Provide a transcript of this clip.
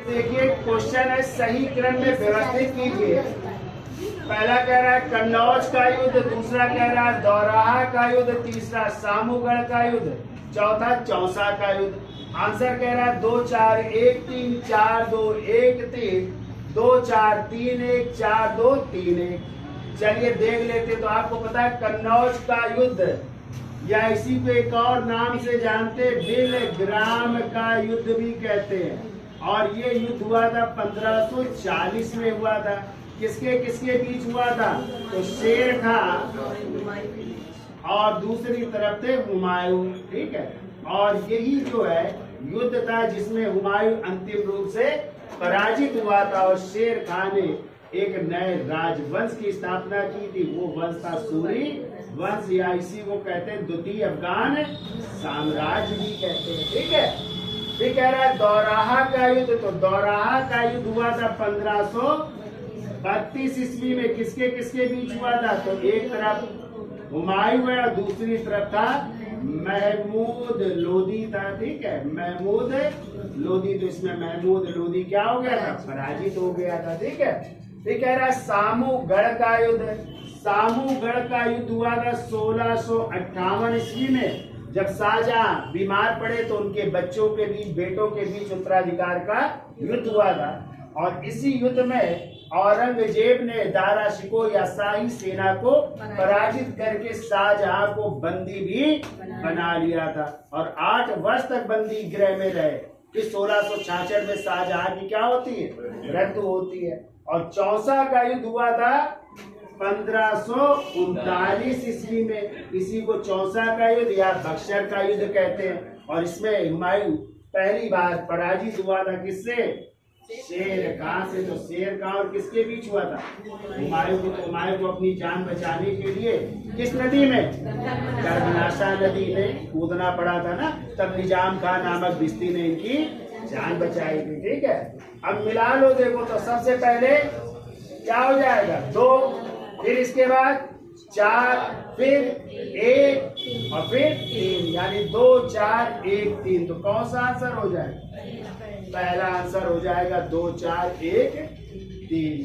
देखिए क्वेश्चन है, सही क्रम में व्यवस्थित कीजिए। पहला कह रहा है कन्नौज का युद्ध, दूसरा कह रहा है दौराहा का युद्ध, तीसरा सामूगढ़ का युद्ध, चौथा चौसा का युद्ध। आंसर कह रहा है 2 4 1 3 4 2 1 3 2 4 3 1 4 2 3 1। चलिए देख लेते। तो आपको पता है कन्नौज का युद्ध, या इसी को एक और नाम से जानते बिलग्राम का युद्ध भी कहते हैं। और ये युद्ध हुआ था 1540 में हुआ था। किसके किसके बीच हुआ था? तो शेर खां और दूसरी तरफ थे हुमायूं। ठीक है, और यही जो है युद्ध था जिसमें हुमायूं अंतिम रूप से पराजित हुआ था और शेर खां ने एक नए राजवंश की स्थापना की थी। वो वंश था सूरी वंश, या इसी को कहते हैं द्वितीय अफगान साम्राज्य भी कहते हैं। ठीक है, फिर कह रहा है दौराहा का युद्ध। तो दौराहा का युद्ध हुआ था 1532 ईस्वी में। किसके किसके बीच हुआ था? तो एक तरफ हुमायूं है और दूसरी तरफ था महमूद लोदी था। ठीक है, महमूद लोदी। तो इसमें महमूद लोदी क्या हो गया था? पराजित हो गया था। ठीक है, फिर कह रहा है सामूगढ़ का युद्ध। सामूगढ़ का युद्ध हुआ था 1658 ईस्वी में। जब शाहजहां बीमार पड़े तो उनके बच्चों के बीच, बेटों के बीच उत्तराधिकार का युद्ध हुआ था। और इसी युद्ध में औरंगजेब ने दारा शिकोह या शाही सेना को पराजित करके शाहजहां को बंदी भी बना लिया था और 8 वर्ष तक बंदी गृह में रहे। फिर 1666 में शाहजहां की क्या होती है? मृत्यु होती है। और चौसा का युद्ध हुआ था 1539 ईस्वी में। इसी को चौसा का युद्ध या बक्सर का युद्ध कहते हैं। और इसमें हुमायूं पहली बार पराजित हुआ था। किससे? शेर खां से। तो शेर खां और किसके बीच हुआ था? हुमायूं को अपनी जान बचाने के लिए किस नदी में? कर्मनाशा नदी में कूदना पड़ा था ना, तब निजाम खान नामक भिश्ती ने इनकी जान बचाई थी। ठीक है, अब मिला लो। देखो तो सबसे पहले क्या हो जाएगा? 2, फिर इसके बाद 4, फिर 1 और फिर 3, यानी 2 4 1 3। तो कौन सा आंसर हो जाएगा? पहला आंसर हो जाएगा 2 4 1 3।